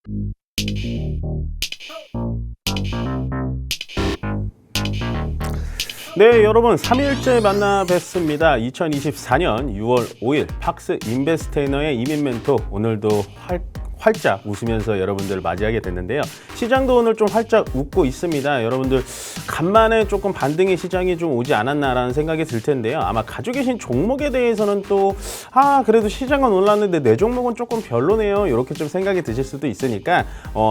네, 여러분 3일째 만나 뵙습니다. 2024년 6월 5일 팍스 인베스테이너의 이민 멘토, 오늘도 활짝 웃으면서 여러분들을 맞이하게 됐는데요. 시장도 오늘 좀 활짝 웃고 있습니다. 여러분들 간만에 조금 반등의 시장이 좀 오지 않았나라는 생각이 들 텐데요. 아마 가지고 계신 종목에 대해서는 또 그래도 시장은 올랐는데 내 종목은 조금 별로네요, 이렇게 좀 생각이 드실 수도 있으니까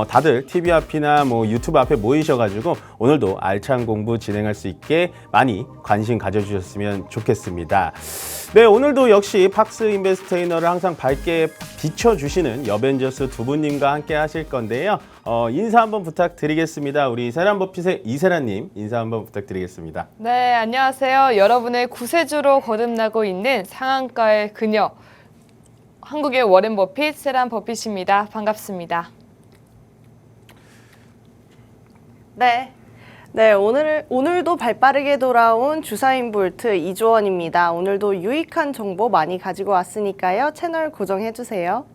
다들 TV 앞이나 뭐 유튜브 앞에 모이셔가지고 오늘도 알찬 공부 진행할 수 있게 많이 관심 가져주셨으면 좋겠습니다. 네, 오늘도 역시 팍스 인베스테이너를 항상 밝게 비춰주시는 여벤져스 두 분님과 함께 하실 건데요. 인사 한번 부탁드리겠습니다. 우리 세란버핏의 이세란님, 인사 한번 부탁드리겠습니다. 네, 안녕하세요. 여러분의 구세주로 거듭나고 있는 상한가의 그녀, 한국의 워렌 버핏, 세란 버핏입니다. 반갑습니다. 네, 오늘도 발빠르게 돌아온 주사인 볼트 이조원입니다. 오늘도 유익한 정보 많이 가지고 왔으니까요. 채널 고정해주세요.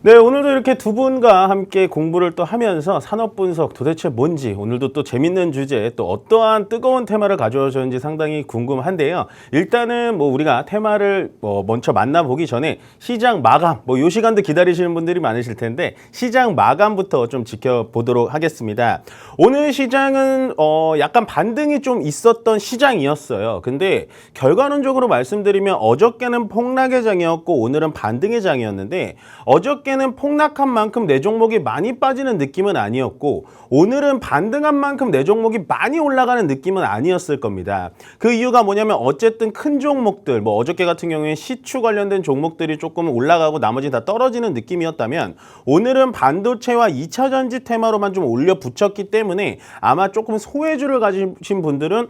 네, 오늘도 이렇게 두 분과 함께 공부를 또 하면서 산업 분석 도대체 뭔지, 오늘도 또 재밌는 주제, 또 어떠한 뜨거운 테마를 가져오셨는지 상당히 궁금한데요. 일단은 뭐 우리가 테마를 먼저 만나보기 전에 시장 마감, 요 시간도 기다리시는 분들이 많으실 텐데 시장 마감부터 좀 지켜보도록 하겠습니다. 오늘 시장은 약간 반등이 좀 있었던 시장이었어요. 근데 결과론적으로 말씀드리면 어저께는 폭락의 장이었고 오늘은 반등의 장이었는데, 어저께는 폭락한 만큼 내 종목이 많이 빠지는 느낌은 아니었고 오늘은 반등한 만큼 내 종목이 많이 올라가는 느낌은 아니었을 겁니다. 그 이유가 뭐냐면 어쨌든 큰 종목들, 어저께 같은 경우에 시추 관련된 종목들이 조금 올라가고 나머지 다 떨어지는 느낌이었다면, 오늘은 반도체와 2차 전지 테마로만 좀 올려 붙였기 때문에 아마 조금 소외주를 가지신 분들은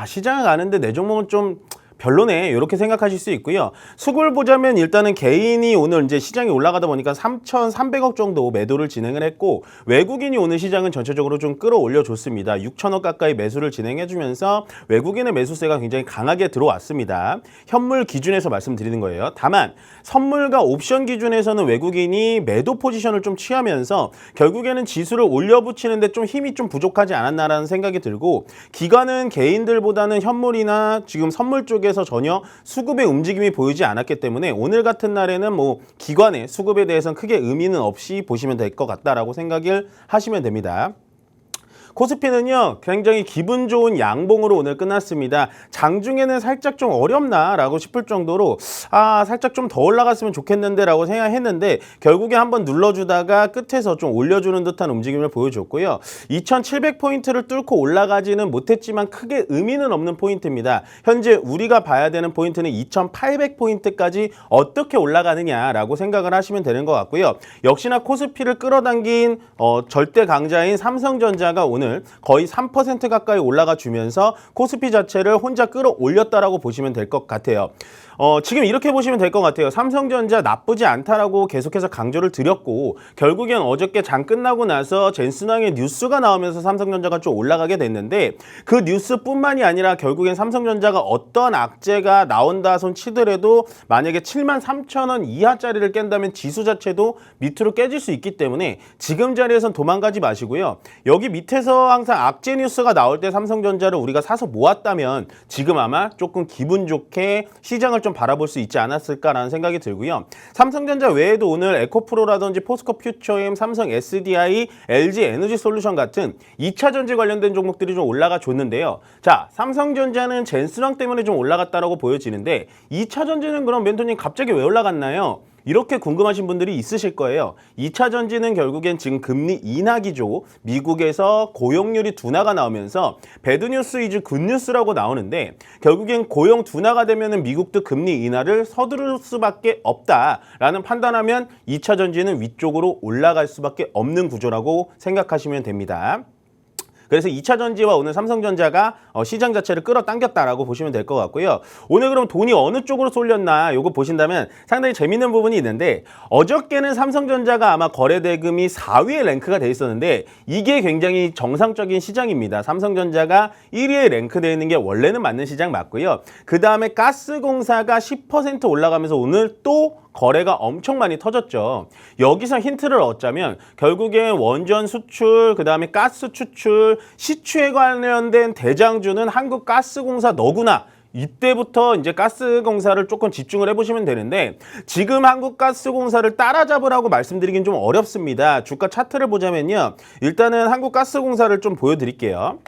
시장에 가는데 내 종목은 좀 별로네, 이렇게 생각하실 수 있고요. 수급을 보자면 일단은 개인이 오늘 이제 시장이 올라가다 보니까 3,300억 정도 매도를 진행을 했고, 외국인이 오늘 시장은 전체적으로 좀 끌어올려 줬습니다. 6천억 가까이 매수를 진행해 주면서 외국인의 매수세가 굉장히 강하게 들어왔습니다. 현물 기준에서 말씀드리는 거예요. 다만 선물과 옵션 기준에서는 외국인이 매도 포지션을 좀 취하면서 결국에는 지수를 올려붙이는데 좀 힘이 좀 부족하지 않았나라는 생각이 들고, 기관은 개인들보다는 현물이나 지금 선물 쪽에서 전혀 수급의 움직임이 보이지 않았기 때문에 오늘 같은 날에는 기관의 수급에 대해서는 크게 의미는 없이 보시면 될 것 같다라고 생각을 하시면 됩니다. 코스피는요, 굉장히 기분 좋은 양봉으로 오늘 끝났습니다. 장중에는 살짝 좀 어렵나 라고 싶을 정도로 살짝 좀 더 올라갔으면 좋겠는데 라고 생각했는데, 결국에 한번 눌러주다가 끝에서 좀 올려주는 듯한 움직임을 보여줬고요. 2700포인트를 뚫고 올라가지는 못했지만 크게 의미는 없는 포인트입니다. 현재 우리가 봐야 되는 포인트는 2800포인트까지 어떻게 올라가느냐라고 생각을 하시면 되는 것 같고요. 역시나 코스피를 끌어당긴 절대 강자인 삼성전자가 오늘 거의 3% 가까이 올라가 주면서 코스피 자체를 혼자 끌어올렸다라고 보시면 될 것 같아요. 지금 이렇게 보시면 될 것 같아요. 삼성전자 나쁘지 않다라고 계속해서 강조를 드렸고, 결국엔 어저께 장 끝나고 나서 젠슨왕의 뉴스가 나오면서 삼성전자가 좀 올라가게 됐는데, 그 뉴스뿐만이 아니라 결국엔 삼성전자가 어떤 악재가 나온다 손 치더라도 만약에 73,000원 이하짜리를 깬다면 지수 자체도 밑으로 깨질 수 있기 때문에 지금 자리에선 도망가지 마시고요. 여기 밑에서 항상 악재 뉴스가 나올 때 삼성전자를 우리가 사서 모았다면 지금 아마 조금 기분 좋게 시장을 좀 바라볼 수 있지 않았을까라는 생각이 들고요. 삼성전자 외에도 오늘 에코프로라든지 포스코 퓨처엠, 삼성 SDI, LG 에너지 솔루션 같은 2차 전지 관련된 종목들이 좀 올라가 줬는데요. 자, 삼성전자는 젠슨왕 때문에 좀 올라갔다라고 보여지는데 2차 전지는 그럼 멘토님 갑자기 왜 올라갔나요? 이렇게 궁금하신 분들이 있으실 거예요. 2차 전지는 결국엔 지금 금리 인하 기조, 미국에서 고용률이 둔화가 나오면서 배드뉴스 이즈 굿뉴스라고 나오는데, 결국엔 고용 둔화가 되면 미국도 금리 인하를 서두를 수밖에 없다라는 판단하면 2차 전지는 위쪽으로 올라갈 수밖에 없는 구조라고 생각하시면 됩니다. 그래서 2차 전지와 오늘 삼성전자가 시장 자체를 끌어당겼다라고 보시면 될 것 같고요. 오늘 그럼 돈이 어느 쪽으로 쏠렸나 요거 보신다면 상당히 재밌는 부분이 있는데, 어저께는 삼성전자가 아마 거래대금이 4위에 랭크가 돼 있었는데 이게 굉장히 정상적인 시장입니다. 삼성전자가 1위에 랭크되어 있는 게 원래는 맞는 시장 맞고요. 그 다음에 가스공사가 10% 올라가면서 오늘 또 거래가 엄청 많이 터졌죠. 여기서 힌트를 얻자면 결국엔 원전 수출, 그다음에 가스 추출, 시추에 관련된 대장주는 한국가스공사 너구나. 이때부터 이제 가스공사를 조금 집중을 해보시면 되는데 지금 한국가스공사를 따라잡으라고 말씀드리긴 좀 어렵습니다. 주가 차트를 보자면요. 일단은 한국가스공사를 좀 보여드릴게요.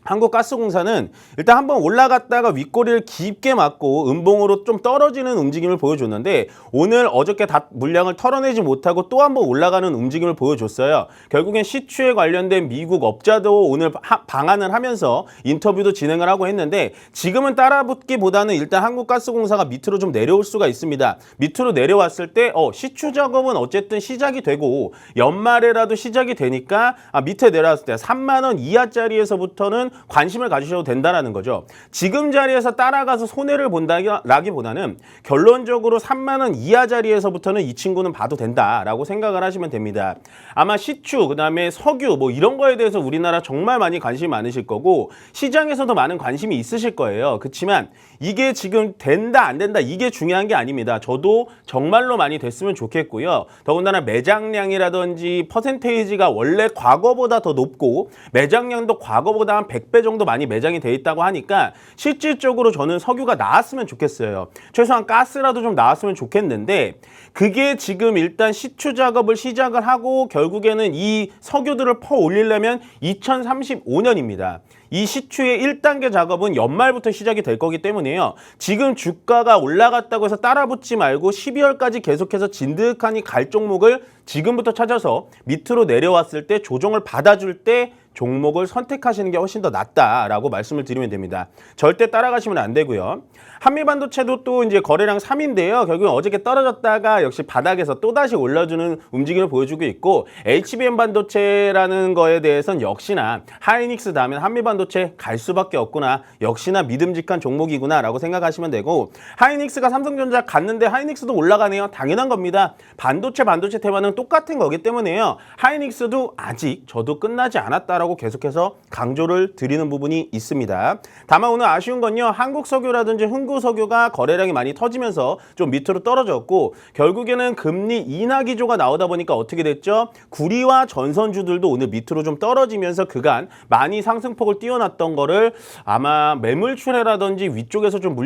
한국가스공사는 일단 한번 올라갔다가 윗꼬리를 깊게 맞고 음봉으로 좀 떨어지는 움직임을 보여줬는데 오늘 어저께 다 물량을 털어내지 못하고 또 한번 올라가는 움직임을 보여줬어요. 결국엔 시추에 관련된 미국 업자도 오늘 방한을 하면서 인터뷰도 진행을 하고 했는데 지금은 따라붙기보다는 일단 한국가스공사가 밑으로 좀 내려올 수가 있습니다. 밑으로 내려왔을 때 시추 작업은 어쨌든 시작이 되고 연말에라도 시작이 되니까 밑에 내려왔을 때 3만 원 이하짜리에서부터는 관심을 가지셔도 된다라는 거죠. 지금 자리에서 따라가서 손해를 본다라기보다는 결론적으로 3만 원 이하 자리에서부터는 이 친구는 봐도 된다라고 생각을 하시면 됩니다. 아마 시추, 그다음에 석유 뭐 이런 거에 대해서 우리나라 정말 많이 관심이 많으실 거고 시장에서도 많은 관심이 있으실 거예요. 그렇지만 이게 지금 된다 안 된다 이게 중요한 게 아닙니다. 저도 정말로 많이 됐으면 좋겠고요. 더군다나 매장량이라든지 퍼센테이지가 원래 과거보다 더 높고 매장량도 과거보다 한 100배 정도 많이 매장이 돼 있다고 하니까 실질적으로 저는 석유가 나왔으면 좋겠어요. 최소한 가스라도 좀 나왔으면 좋겠는데 그게 지금 일단 시추 작업을 시작을 하고 결국에는 이 석유들을 퍼 올리려면 2035년입니다. 이 시추의 1단계 작업은 연말부터 시작이 될 거기 때문에요. 지금 주가가 올라갔다고 해서 따라붙지 말고 12월까지 계속해서 진득하니 갈 종목을 지금부터 찾아서 밑으로 내려왔을 때 조정을 받아줄 때 종목을 선택하시는 게 훨씬 더 낫다라고 말씀을 드리면 됩니다. 절대 따라가시면 안 되고요. 한미반도체도 또 이제 거래량 3인데요. 결국 어저께 떨어졌다가 역시 바닥에서 또다시 올라주는 움직임을 보여주고 있고 HBM 반도체라는 거에 대해서는 역시나 하이닉스 다음에 한미반도체 갈 수밖에 없구나. 역시나 믿음직한 종목이구나라고 생각하시면 되고 하이닉스가 삼성전자 갔는데 하이닉스도 올라가네요. 당연한 겁니다. 반도체 테마는 똑같은 거기 때문에요. 하이닉스도 아직 저도 끝나지 않았다라고 계속해서 강조를 드리는 부분이 있습니다. 다만 오늘 아쉬운 건요. 한국석유라든지 흥구석유가 거래량이 많이 터지면서 좀 밑으로 떨어졌고 결국에는 금리 인하 기조가 나오다 보니까 어떻게 됐죠? 구리와 전선주들도 오늘 밑으로 좀 떨어지면서 그간 많이 상승폭을 띄워놨던 거를 아마 매물출회라든지 위쪽에서 좀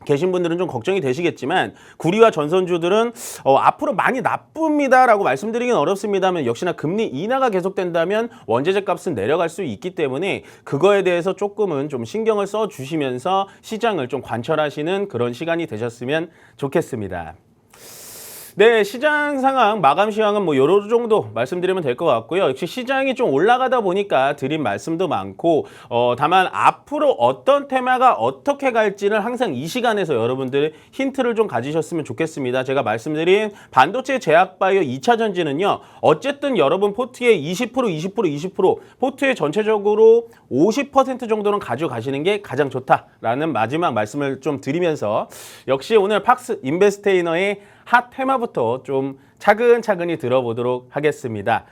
계신 분들은 좀 걱정이 되시겠지만 구리와 전선주들은 앞으로 많이 나쁩니다라고 말씀드리긴 어렵습니다만 역시나 금리 인하가 계속된다면 원재재 값은 내려갈 수 있기 때문에 그거에 대해서 조금은 좀 신경을 써주시면서 시장을 좀 관철하시는 그런 시간이 되셨으면 좋겠습니다. 네, 시장 상황, 마감 시황은 뭐 요런 정도 말씀드리면 될 것 같고요. 역시 시장이 좀 올라가다 보니까 드린 말씀도 많고 다만 앞으로 어떤 테마가 어떻게 갈지는 항상 이 시간에서 여러분들 힌트를 좀 가지셨으면 좋겠습니다. 제가 말씀드린 반도체 제약바이오 2차 전지는요. 어쨌든 여러분 포트에 20% 포트에 전체적으로 50% 정도는 가져가시는 게 가장 좋다라는 마지막 말씀을 좀 드리면서 역시 오늘 팍스 인베스테이너의 핫 테마부터 좀 차근차근히 들어보도록 하겠습니다.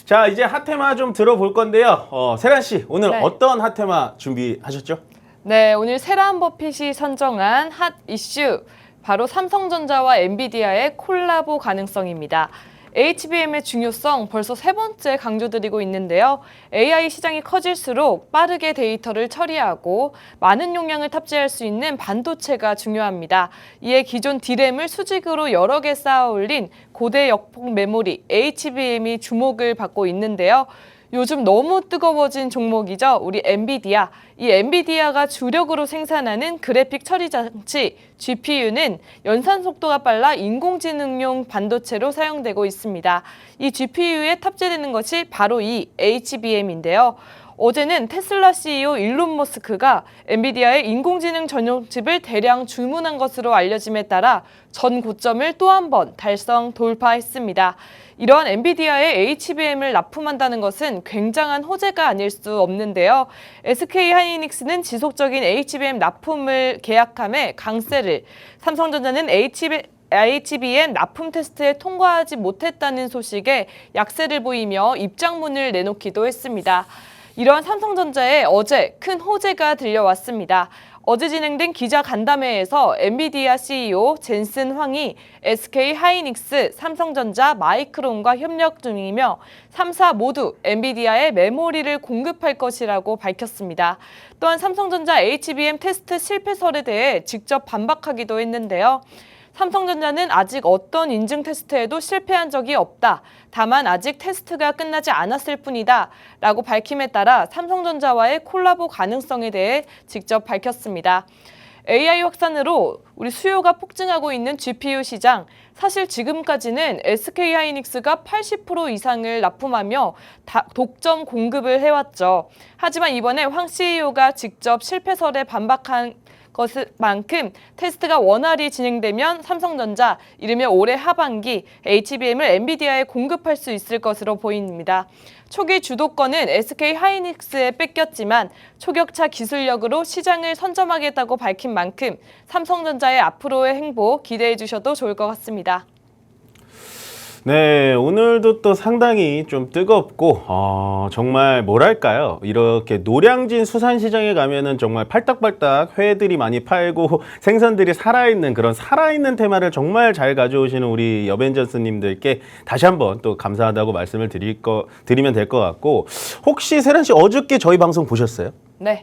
자, 이제 핫 테마 좀 들어볼 건데요. 세란 씨, 오늘 네. 어떤 핫 테마 준비하셨죠? 네, 오늘 세란 버핏이 선정한 핫 이슈 바로 삼성전자와 엔비디아의 콜라보 가능성입니다. HBM의 중요성 벌써 세 번째 강조드리고 있는데요. AI 시장이 커질수록 빠르게 데이터를 처리하고 많은 용량을 탑재할 수 있는 반도체가 중요합니다. 이에 기존 D램을 수직으로 여러 개 쌓아 올린 고대 역폭 메모리 HBM이 주목을 받고 있는데요. 요즘 너무 뜨거워진 종목이죠. 우리 엔비디아. 이 엔비디아가 주력으로 생산하는 그래픽 처리 장치 GPU는 연산 속도가 빨라 인공지능용 반도체로 사용되고 있습니다. 이 GPU에 탑재되는 것이 바로 이 HBM인데요. 어제는 테슬라 CEO 일론 머스크가 엔비디아의 인공지능 전용 칩을 대량 주문한 것으로 알려짐에 따라 전 고점을 또 한 번 달성 돌파했습니다. 이러한 엔비디아의 HBM을 납품한다는 것은 굉장한 호재가 아닐 수 없는데요. SK 하이닉스는 지속적인 HBM 납품을 계약함에 강세를, 삼성전자는 HBM 납품 테스트에 통과하지 못했다는 소식에 약세를 보이며 입장문을 내놓기도 했습니다. 이러한 삼성전자에 어제 큰 호재가 들려왔습니다. 어제 진행된 기자 간담회에서 엔비디아 CEO 젠슨 황이 SK 하이닉스, 삼성전자, 마이크론과 협력 중이며 3사 모두 엔비디아에 메모리를 공급할 것이라고 밝혔습니다. 또한 삼성전자 HBM 테스트 실패설에 대해 직접 반박하기도 했는데요. 삼성전자는 아직 어떤 인증 테스트에도 실패한 적이 없다. 다만 아직 테스트가 끝나지 않았을 뿐이다. 라고 밝힘에 따라 삼성전자와의 콜라보 가능성에 대해 직접 밝혔습니다. AI 확산으로 우리 수요가 폭증하고 있는 GPU 시장, 사실 지금까지는 SK하이닉스가 80% 이상을 납품하며 독점 공급을 해왔죠. 하지만 이번에 황 CEO가 직접 실패설에 반박한 것만큼 테스트가 원활히 진행되면 삼성전자, 이르면 올해 하반기 HBM을 엔비디아에 공급할 수 있을 것으로 보입니다. 초기 주도권은 SK하이닉스에 뺏겼지만 초격차 기술력으로 시장을 선점하겠다고 밝힌 만큼 삼성전자의 앞으로의 행보 기대해 주셔도 좋을 것 같습니다. 네, 오늘도 또 상당히 좀 뜨겁고 정말 뭐랄까요, 이렇게 노량진 수산시장에 가면은 정말 팔딱팔딱 회들이 많이 팔고 생선들이 살아있는 그런 살아있는 테마를 정말 잘 가져오시는 우리 여벤져스님들께 다시 한번 또 감사하다고 말씀을 드리면 될 것 같고, 혹시 세란 씨 어저께 저희 방송 보셨어요? 네.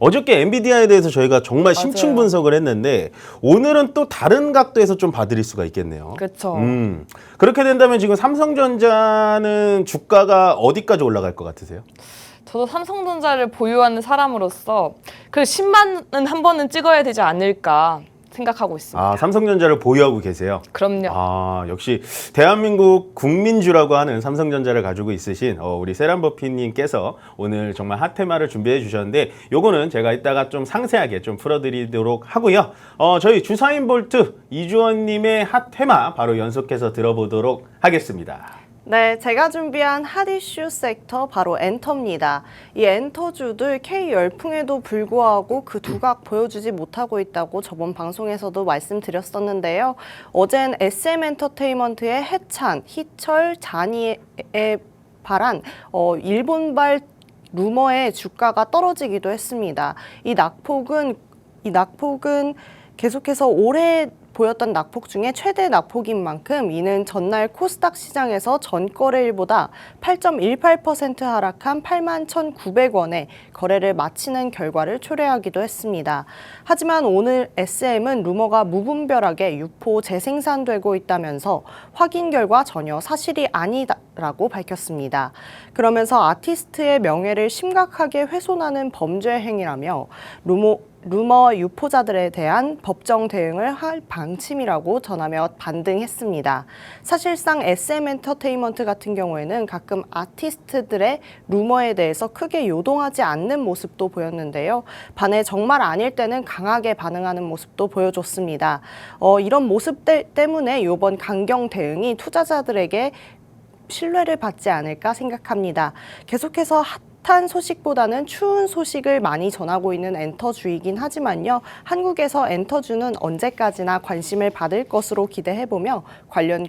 어저께 엔비디아에 대해서 저희가 정말 심층 맞아요. 분석을 했는데 오늘은 또 다른 각도에서 좀 봐드릴 수가 있겠네요. 그렇죠. 그렇게 된다면 지금 삼성전자는 주가가 어디까지 올라갈 것 같으세요? 저도 삼성전자를 보유하는 사람으로서 그 10만은 한 번은 찍어야 되지 않을까 생각하고 있습니다. 삼성전자를 보유하고 계세요? 그럼요. 역시 대한민국 국민주라고 하는 삼성전자를 가지고 있으신 우리 세란버피님께서 오늘 정말 핫테마를 준비해 주셨는데 요거는 제가 이따가 좀 상세하게 좀 풀어드리도록 하고요. 저희 주사인 볼트 이주원님의 핫테마 바로 연속해서 들어보도록 하겠습니다. 네, 제가 준비한 핫 이슈 섹터 바로 엔터입니다. 이 엔터주들 K 열풍에도 불구하고 그 두각 보여주지 못하고 있다고 저번 방송에서도 말씀드렸었는데요. 어젠 SM엔터테인먼트의 해찬, 희철, 잔이에 발한 일본발 루머의 주가가 떨어지기도 했습니다. 이 낙폭은 계속해서 올해 보였던 낙폭 중에 최대 낙폭인 만큼 이는 전날 코스닥 시장에서 전거래일보다 8.18% 하락한 81,900원에 거래를 마치는 결과를 초래하기도 했습니다. 하지만 오늘 SM은 루머가 무분별하게 유포 재생산되고 있다면서 확인 결과 전혀 사실이 아니다라고 밝혔습니다. 그러면서 아티스트의 명예를 심각하게 훼손하는 범죄 행위라며 루머 유포자들에 대한 법정 대응을 할 방침이라고 전하며 반등했습니다. 사실상 SM엔터테인먼트 같은 경우에는 가끔 아티스트들의 루머에 대해서 크게 요동하지 않는 모습도 보였는데요. 반해 정말 아닐 때는 강하게 반응하는 모습도 보여줬습니다. 이런 모습 때문에 이번 강경 대응이 투자자들에게 신뢰를 받지 않을까 생각합니다. 계속해서 핫한 소식보다는 추운 소식을 많이 전하고 있는 엔터주이긴 하지만요. 한국에서 엔터주는 언제까지나 관심을 받을 것으로 기대해보며 관련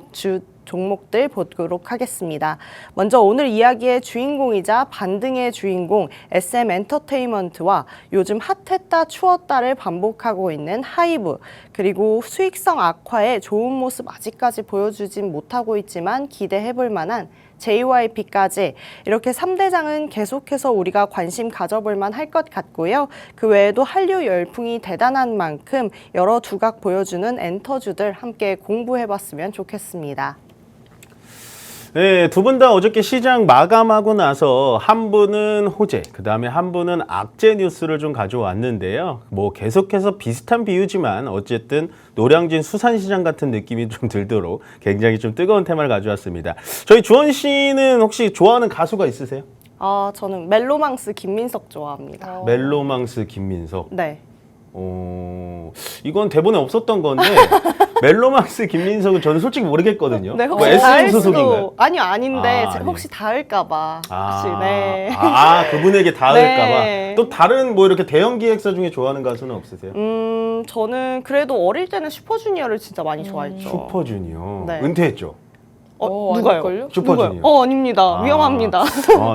종목들 보도록 하겠습니다. 먼저 오늘 이야기의 주인공이자 반등의 주인공 SM엔터테인먼트와 요즘 핫했다 추웠다를 반복하고 있는 하이브, 그리고 수익성 악화에 좋은 모습 아직까지 보여주진 못하고 있지만 기대해볼 만한 JYP까지 이렇게 3대장은 계속해서 우리가 관심 가져볼 만할 것 같고요. 그 외에도 한류 열풍이 대단한 만큼 여러 두각 보여주는 엔터주들 함께 공부해봤으면 좋겠습니다. 네, 두 분 다 어저께 시장 마감하고 나서 한 분은 호재, 그 다음에 한 분은 악재 뉴스를 좀 가져왔는데요. 뭐 계속해서 비슷한 비유지만 어쨌든 노량진 수산시장 같은 느낌이 좀 들도록 굉장히 좀 뜨거운 테마를 가져왔습니다. 저희 주원 씨는 혹시 좋아하는 가수가 있으세요? 저는 멜로망스 김민석 좋아합니다. 멜로망스 김민석. 네. 이건 대본에 없었던 건데 멜로망스 김민석은 저는 솔직히 모르겠거든요. 네, 뭐 혹시 SM 닿을 소속인가요? 수도 아닌데 아니에요. 혹시 닿을까봐 혹시 네. 그분에게 닿을까봐. 네. 또 다른 뭐 이렇게 대형 기획사 중에 좋아하는 가수는 없으세요? 저는 그래도 어릴 때는 슈퍼주니어를 진짜 많이 좋아했죠. 슈퍼주니어. 네. 은퇴했죠? 누가요? 아닐걸요? 슈퍼주니어. 아닙니다. 위험합니다.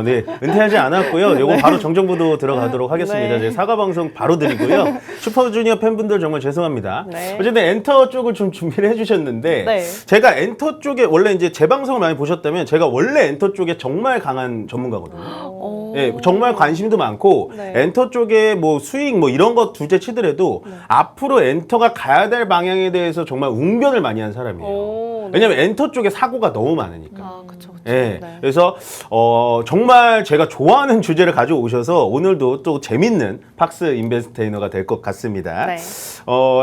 네. 은퇴하지 않았고요. 요거 바로 정정보도 들어가도록 하겠습니다. 네. 이제 사과 방송 바로 드리고요. 슈퍼주니어 팬분들 정말 죄송합니다. 네. 어쨌든 엔터 쪽을 좀 준비를 해주셨는데 네. 제가 엔터 쪽에 원래 이제 제 방송을 많이 보셨다면 제가 원래 엔터 쪽에 정말 강한 전문가거든요. 네, 정말 관심도 많고 네. 엔터 쪽에 뭐 수익 뭐 이런 거 둘째 치더라도 앞으로 엔터가 가야 될 방향에 대해서 정말 웅변을 많이 한 사람이에요. 네. 왜냐면 엔터 쪽에 사고가 너무 많으니까. 그쵸. 예. 네. 그래서 정말 제가 좋아하는 주제를 가져오셔서 오늘도 또 재밌는 팍스 인베스테이너가 될 것 같습니다. 네.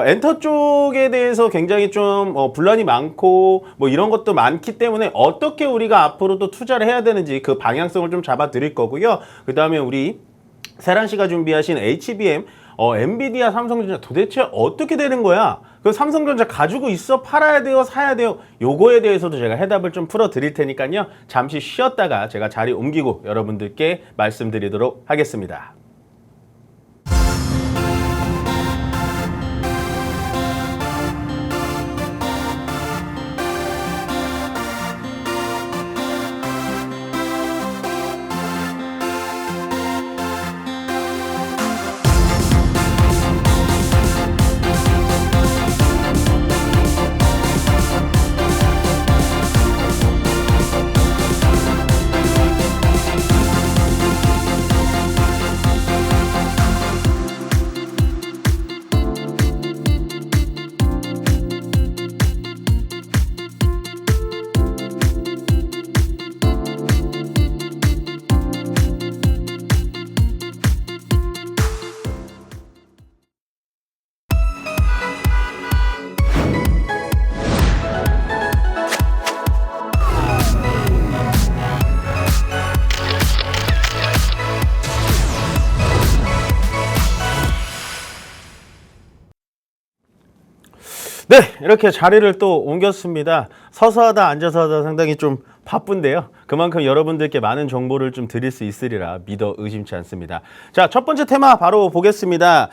엔터 쪽에 대해서 굉장히 좀 분란이 많고 뭐 이런 것도 많기 때문에 어떻게 우리가 앞으로 또 투자를 해야 되는지 그 방향성을 좀 잡아 드릴 거고요. 그다음에 우리 세란 씨가 준비하신 HBM 엔비디아, 삼성전자 도대체 어떻게 되는 거야? 그 삼성전자 가지고 있어? 팔아야 돼요? 사야 돼요? 요거에 대해서도 제가 해답을 좀 풀어 드릴 테니까요. 잠시 쉬었다가 제가 자리 옮기고 여러분들께 말씀드리도록 하겠습니다. 네, 이렇게 자리를 또 옮겼습니다. 서서 하다 앉아서 하다 상당히 좀 바쁜데요. 그만큼 여러분들께 많은 정보를 좀 드릴 수 있으리라 믿어 의심치 않습니다. 자, 첫 번째 테마 바로 보겠습니다.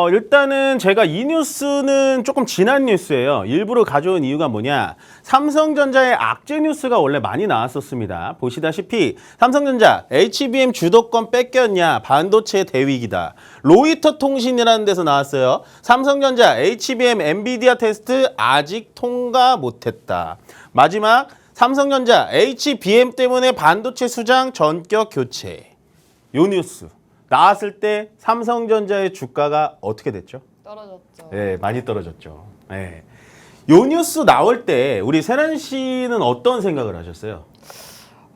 일단은 제가 이 뉴스는 조금 지난 뉴스예요. 일부러 가져온 이유가 뭐냐? 삼성전자의 악재 뉴스가 원래 많이 나왔었습니다. 보시다시피 삼성전자 HBM 주도권 뺏겼냐? 반도체 대위기다. 로이터 통신이라는 데서 나왔어요. 삼성전자 HBM 엔비디아 테스트 아직 통과 못했다. 마지막 삼성전자 HBM 때문에 반도체 수장 전격 교체. 요 뉴스 나왔을 때 삼성전자의 주가가 어떻게 됐죠? 떨어졌죠. 네, 많이 떨어졌죠. 네. 요 뉴스 나올 때 우리 세란 씨는 어떤 생각을 하셨어요?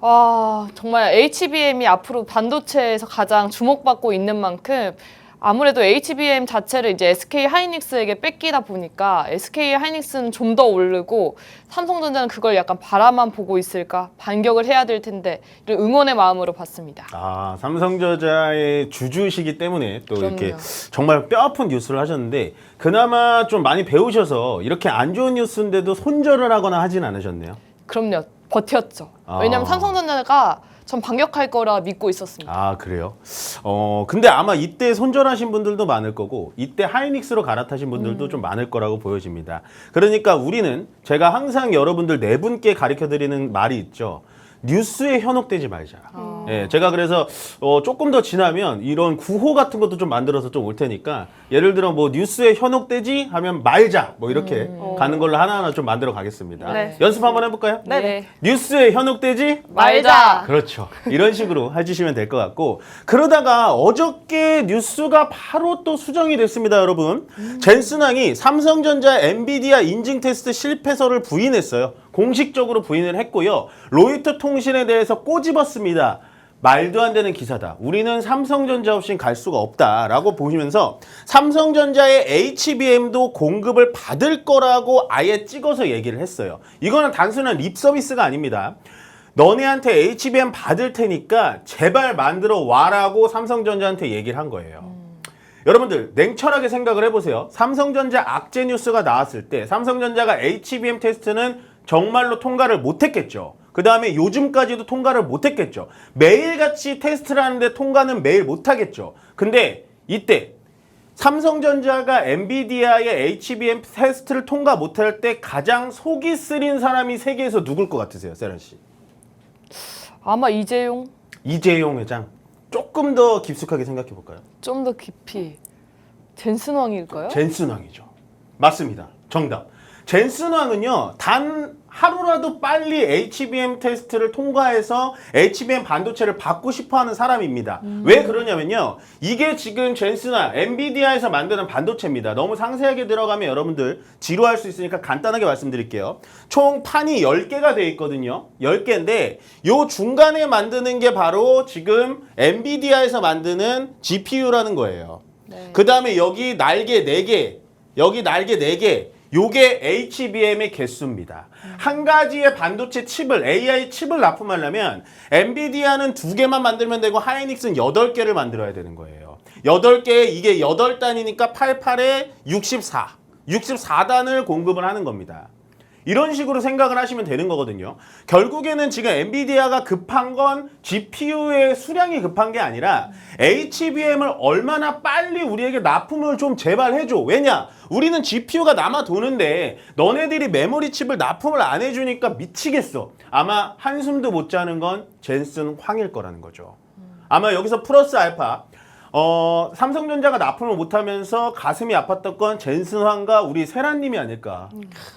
와, 정말 HBM이 앞으로 반도체에서 가장 주목받고 있는 만큼 아무래도 HBM 자체를 이제 SK 하이닉스에게 뺏기다 보니까 SK 하이닉스는 좀 더 오르고 삼성전자는 그걸 약간 바라만 보고 있을까? 반격을 해야 될 텐데 이런 응원의 마음으로 봤습니다. 아, 삼성전자의 주주시기 때문에 또 그럼요. 이렇게 정말 뼈아픈 뉴스를 하셨는데 그나마 좀 많이 배우셔서 이렇게 안 좋은 뉴스인데도 손절을 하거나 하진 않으셨네요. 그럼요. 버텼죠. 아. 왜냐하면 삼성전자가 전 반격할 거라 믿고 있었습니다. 아, 그래요? 근데 아마 이때 손절하신 분들도 많을 거고 이때 하이닉스로 갈아타신 분들도 좀 많을 거라고 보여집니다. 그러니까 우리는 제가 항상 여러분들 네 분께 가르쳐드리는 말이 있죠. 뉴스에 현혹되지 말자. 예, 제가 그래서 조금 더 지나면 이런 구호 같은 것도 좀 만들어서 좀 올 테니까 예를 들어 뭐 뉴스에 현혹되지 하면 말자 뭐 이렇게 가는 걸로 하나하나 좀 만들어 가겠습니다. 네. 연습 한번 해볼까요? 네. 뉴스에 현혹되지 말자. 그렇죠. 이런 식으로 해주시면 될 것 같고 그러다가 어저께 뉴스가 바로 또 수정이 됐습니다, 여러분. 젠슨항이 삼성전자 엔비디아 인증 테스트 실패설을 부인했어요. 공식적으로 부인을 했고요. 로이터 통신에 대해서 꼬집었습니다. 말도 안 되는 기사다. 우리는 삼성전자 없인 갈 수가 없다라고 보시면서 삼성전자의 HBM도 공급을 받을 거라고 아예 찍어서 얘기를 했어요. 이거는 단순한 립 서비스가 아닙니다. 너네한테 HBM 받을 테니까 제발 만들어 와라고 삼성전자한테 얘기를 한 거예요. 여러분들 냉철하게 생각을 해보세요. 삼성전자 악재 뉴스가 나왔을 때 삼성전자가 HBM 테스트는 정말로 통과를 못했겠죠. 그 다음에 요즘까지도 통과를 못했겠죠. 매일같이 테스트를 하는데 통과는 매일 못하겠죠. 근데 이때 삼성전자가 엔비디아의 HBM 테스트를 통과 못할 때 가장 속이 쓰린 사람이 세계에서 누굴 것 같으세요, 세란 씨? 아마 이재용? 이재용 회장. 조금 더 깊숙하게 생각해 볼까요? 좀 더 깊이. 젠슨 왕일까요? 젠슨 왕이죠. 맞습니다. 정답. 젠슨 왕은요, 단 하루라도 빨리 HBM 테스트를 통과해서 HBM 반도체를 받고 싶어 하는 사람입니다. 왜 그러냐면요, 이게 지금 젠슨 왕, 엔비디아에서 만드는 반도체입니다. 너무 상세하게 들어가면 여러분들 지루할 수 있으니까 간단하게 말씀드릴게요. 총 판이 10개가 되어 있거든요. 10개인데, 요 중간에 만드는 게 바로 지금 엔비디아에서 만드는 GPU라는 거예요. 네. 그 다음에 여기 날개 4개, 여기 날개 4개, 요게 HBM의 개수입니다. 한 가지의 반도체 칩을, AI 칩을 납품하려면 엔비디아는 2개만 만들면 되고 하이닉스는 8개를 만들어야 되는 거예요. 8개, 이게 8단이니까 88에 64. 64단을 공급을 하는 겁니다. 이런 식으로 생각을 하시면 되는 거거든요. 결국에는 지금 엔비디아가 급한 건 GPU의 수량이 급한 게 아니라 HBM을 얼마나 빨리 우리에게 납품을 좀 제발 해줘. 왜냐? 우리는 GPU가 남아 도는데 너네들이 메모리 칩을 납품을 안 해주니까 미치겠어. 아마 한숨도 못 자는 건 젠슨 황일 거라는 거죠. 아마 여기서 플러스 알파. 삼성전자가 납품을 못하면서 가슴이 아팠던 건 젠슨 황과 우리 세란님이 아닐까.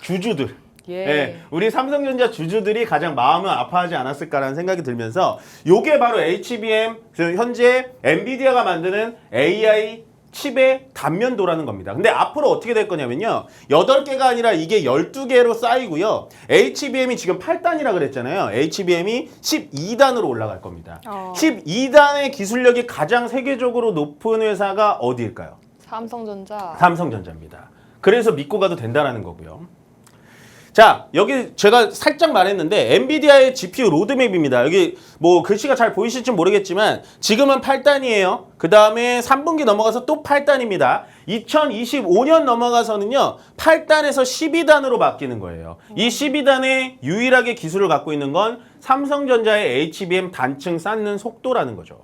주주들. 예. 네, 우리 삼성전자 주주들이 가장 마음을 아파하지 않았을까라는 생각이 들면서 요게 바로 HBM, 현재 엔비디아가 만드는 AI 칩의 단면도라는 겁니다. 근데 앞으로 어떻게 될 거냐면요, 8개가 아니라 이게 12개로 쌓이고요, HBM이 지금 8단이라 그랬잖아요. HBM이 12단으로 올라갈 겁니다. 12단의 기술력이 가장 세계적으로 높은 회사가 어디일까요? 삼성전자. 삼성전자입니다. 그래서 믿고 가도 된다라는 거고요. 자, 여기 제가 살짝 말했는데 엔비디아의 GPU 로드맵입니다. 여기 뭐 글씨가 잘 보이실지 모르겠지만 지금은 8단이에요. 그 다음에 3분기 넘어가서 또 8단입니다. 2025년 넘어가서는요, 8단에서 12단으로 바뀌는 거예요. 이 12단에 유일하게 기술을 갖고 있는 건 삼성전자의 HBM 단층 쌓는 속도라는 거죠.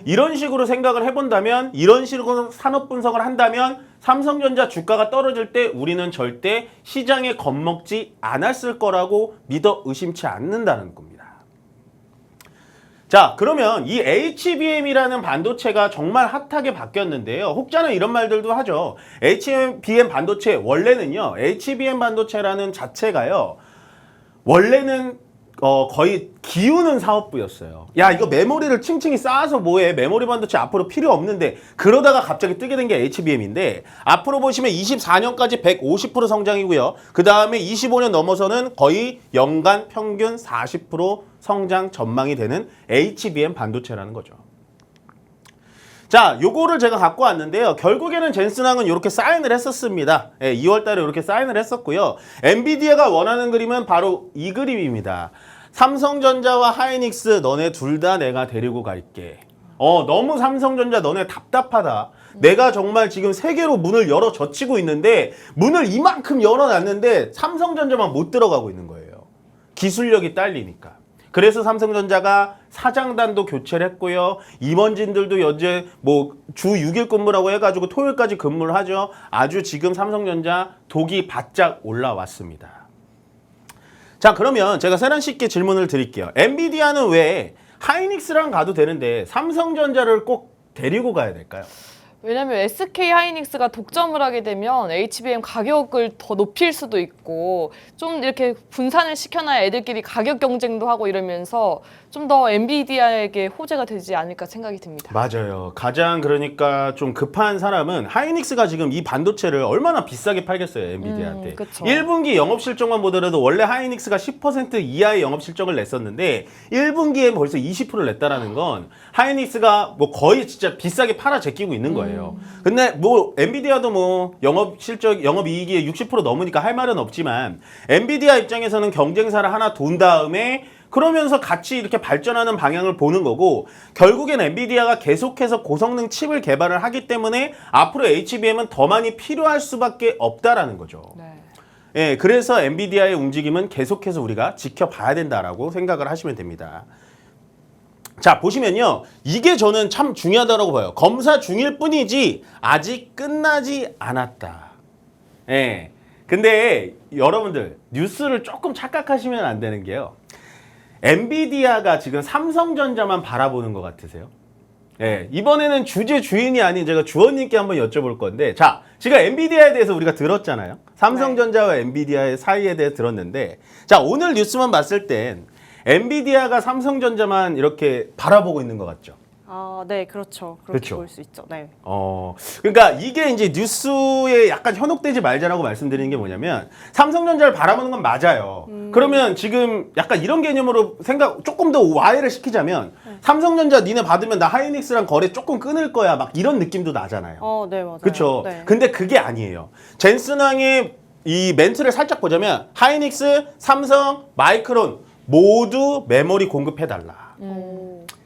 이런 식으로 생각을 해본다면, 이런 식으로 산업 분석을 한다면 삼성전자 주가가 떨어질 때 우리는 절대 시장에 겁먹지 않았을 거라고 믿어 의심치 않는다는 겁니다. 자, 그러면 이 HBM이라는 반도체가 정말 핫하게 바뀌었는데요. 혹자는 이런 말들도 하죠. HBM 반도체, 원래는요, HBM 반도체라는 자체가요, 원래는 거의 기우는 사업부였어요. 야, 이거 메모리를 층층이 쌓아서 뭐해? 메모리 반도체 앞으로 필요 없는데. 그러다가 갑자기 뜨게 된 게 HBM인데, 앞으로 보시면 24년까지 150% 성장이고요. 그 다음에 25년 넘어서는 거의 연간 평균 40% 성장 전망이 되는 HBM 반도체라는 거죠. 자, 요거를 제가 갖고 왔는데요. 결국에는 젠슨 황은 이렇게 사인을 했었습니다. 2월 달에 이렇게 사인을 했었고요. 엔비디아가 원하는 그림은 바로 이 그림입니다. 삼성전자와 하이닉스, 너네 둘 다 내가 데리고 갈게. 너무 삼성전자 너네 답답하다. 내가 정말 지금 세계로 문을 열어 젖히고 있는데 문을 이만큼 열어놨는데 삼성전자만 못 들어가고 있는 거예요. 기술력이 딸리니까. 그래서 삼성전자가 사장단도 교체를 했고요. 임원진들도 현재 뭐 주 6일 근무라고 해가지고 토요일까지 근무를 하죠. 아주 지금 삼성전자 독이 바짝 올라왔습니다. 자, 그러면 제가 세란 씨께 질문을 드릴게요. 엔비디아는 왜 하이닉스랑 가도 되는데 삼성전자를 꼭 데리고 가야 될까요? 왜냐면 SK 하이닉스가 독점을 하게 되면 HBM 가격을 더 높일 수도 있고, 좀 이렇게 분산을 시켜놔야 애들끼리 가격 경쟁도 하고 이러면서 좀 더 엔비디아에게 호재가 되지 않을까 생각이 듭니다. 맞아요. 가장 그러니까 좀 급한 사람은 하이닉스가 지금 이 반도체를 얼마나 비싸게 팔겠어요, 엔비디아한테. 그쵸. 1분기 영업실적만 보더라도 원래 하이닉스가 10% 이하의 영업실적을 냈었는데 1분기에 벌써 20%를 냈다라는 건 하이닉스가 뭐 거의 진짜 비싸게 팔아 제끼고 있는 거예요. 근데 뭐 엔비디아도 뭐 영업실적, 영업이익이 60% 넘으니까 할 말은 없지만 엔비디아 입장에서는 경쟁사를 하나 돈 다음에 그러면서 같이 이렇게 발전하는 방향을 보는 거고, 결국엔 엔비디아가 계속해서 고성능 칩을 개발을 하기 때문에 앞으로 HBM은 더 많이 필요할 수밖에 없다라는 거죠. 네. 예, 그래서 엔비디아의 움직임은 계속해서 우리가 지켜봐야 된다라고 생각을 하시면 됩니다. 자, 보시면요. 이게 저는 참 중요하다고 봐요. 검사 중일 뿐이지 아직 끝나지 않았다. 예. 근데 여러분들 뉴스를 조금 착각하시면 안 되는 게요. 엔비디아가 지금 삼성전자만 바라보는 것 같으세요? 예, 이번에는 주제 주인이 아닌 제가 주원님께 한번 여쭤볼 건데, 자, 지금 엔비디아에 대해서 우리가 들었잖아요. 삼성전자와 엔비디아의 사이에 대해 들었는데, 자, 오늘 뉴스만 봤을 땐 엔비디아가 삼성전자만 이렇게 바라보고 있는 것 같죠? 네, 그렇죠. 그렇게 그렇죠. 볼 수 있죠. 네. 그러니까 이게 이제 뉴스에 약간 현혹되지 말자라고 말씀드리는 게 뭐냐면 삼성전자를 바라보는 건 맞아요. 그러면 지금 약간 이런 개념으로 조금 더 와해를 시키자면 삼성전자 니네 받으면 나 하이닉스랑 거래 조금 끊을 거야 막 이런 느낌도 나잖아요. 네, 맞아요. 그렇죠. 네. 근데 그게 아니에요. 젠슨왕의 이 멘트를 살짝 보자면 하이닉스, 삼성, 마이크론 모두 메모리 공급해달라.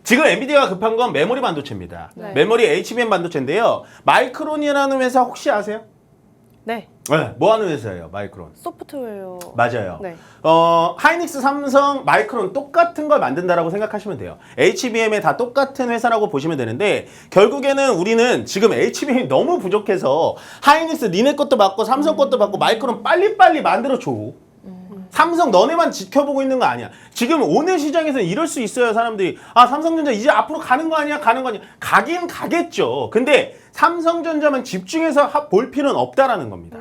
지금 엔비디아가 급한 건 메모리 반도체입니다. 네. 메모리 HBM 반도체인데요. 마이크론이라는 회사 혹시 아세요? 네. 네, 뭐 하는 회사예요, 마이크론? 소프트웨어. 맞아요. 네. 하이닉스, 삼성, 마이크론 똑같은 걸 만든다라고 생각하시면 돼요. HBM에 다 똑같은 회사라고 보시면 되는데 결국에는 우리는 지금 HBM이 너무 부족해서 하이닉스 니네 것도 받고 삼성 것도 받고 마이크론 빨리빨리 만들어줘. 삼성 너네만 지켜보고 있는 거 아니야. 지금 오늘 시장에서 이럴 수 있어요. 사람들이 삼성전자 이제 앞으로 가는 거 아니야? 가는 거 아니야? 가긴 가겠죠. 근데 삼성전자만 집중해서 볼 필요는 없다라는 겁니다.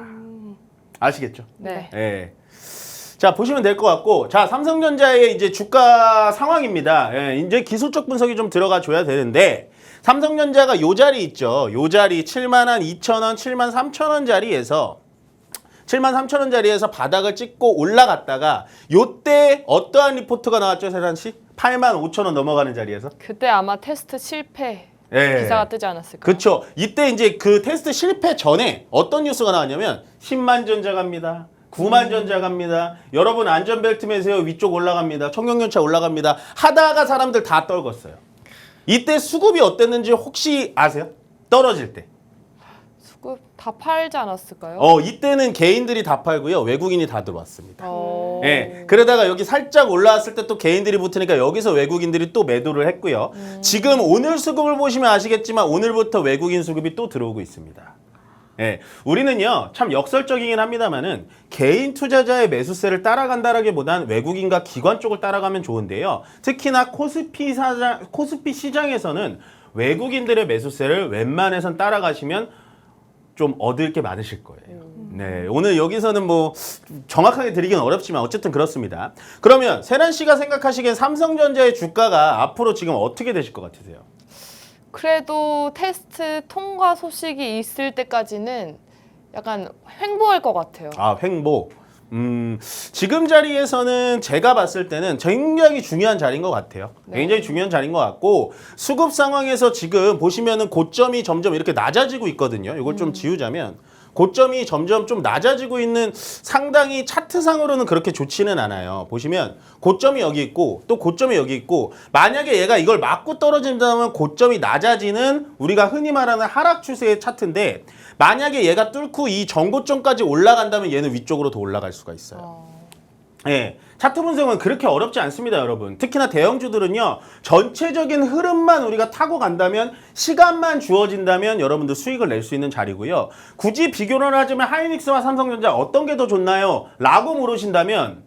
아시겠죠? 네. 예. 자, 보시면 될 것 같고, 자, 삼성전자의 이제 주가 상황입니다. 예, 이제 기술적 분석이 좀 들어가 줘야 되는데, 삼성전자가 요 자리 있죠. 요 자리 72,000원, 73,000원 자리에서 73,000원 자리에서 바닥을 찍고 올라갔다가 요때 어떠한 리포트가 나왔죠, 세란 씨? 85,000원 넘어가는 자리에서? 그때 아마 테스트 실패 예. 기사가 뜨지 않았을까요? 그렇죠. 이때 이제 그 테스트 실패 전에 어떤 뉴스가 나왔냐면 10만 전자 갑니다. 9만 전자 갑니다. 여러분 안전벨트 매세요. 위쪽 올라갑니다. 청룡연차 올라갑니다. 하다가 사람들 다 떨궜어요. 이때 수급이 어땠는지 혹시 아세요? 떨어질 때. 수급 다 팔지 않았을까요? 이때는 개인들이 다 팔고요. 외국인이 다 들어왔습니다. 예. 네. 그러다가 여기 살짝 올라왔을 때 또 개인들이 붙으니까 여기서 외국인들이 또 매도를 했고요. 지금 오늘 수급을 보시면 아시겠지만 오늘부터 외국인 수급이 또 들어오고 있습니다. 예. 우리는요, 참 역설적이긴 합니다만은 개인 투자자의 매수세를 따라간다라기보단 외국인과 기관 쪽을 따라가면 좋은데요. 특히나 코스피 시장에서는 외국인들의 매수세를 웬만해선 따라가시면 좀 얻을 게 많으실 거예요. 네, 오늘 여기서는 뭐 정확하게 드리기는 어렵지만 어쨌든 그렇습니다. 그러면 세란 씨가 생각하시기엔 삼성전자의 주가가 앞으로 지금 어떻게 되실 것 같으세요? 그래도 테스트 통과 소식이 있을 때까지는 약간 횡보할 것 같아요. 횡보. 지금 자리에서는 제가 봤을 때는 굉장히 중요한 자리인 것 같아요. 네. 굉장히 중요한 자리인 것 같고 수급 상황에서 지금 보시면은 고점이 점점 이렇게 낮아지고 있거든요. 이걸 좀 지우자면 고점이 점점 좀 낮아지고 있는 상당히 차트상으로는 그렇게 좋지는 않아요. 보시면 고점이 여기 있고 또 고점이 여기 있고 만약에 얘가 이걸 맞고 떨어진다면 고점이 낮아지는 우리가 흔히 말하는 하락 추세의 차트인데 만약에 얘가 뚫고 이 전고점까지 올라간다면 얘는 위쪽으로 더 올라갈 수가 있어요. 예, 차트 분석은 그렇게 어렵지 않습니다, 여러분. 특히나 대형주들은요, 전체적인 흐름만 우리가 타고 간다면, 시간만 주어진다면 여러분들 수익을 낼 수 있는 자리고요. 굳이 비교를 하자면 하이닉스와 삼성전자 어떤 게 더 좋나요? 라고 물으신다면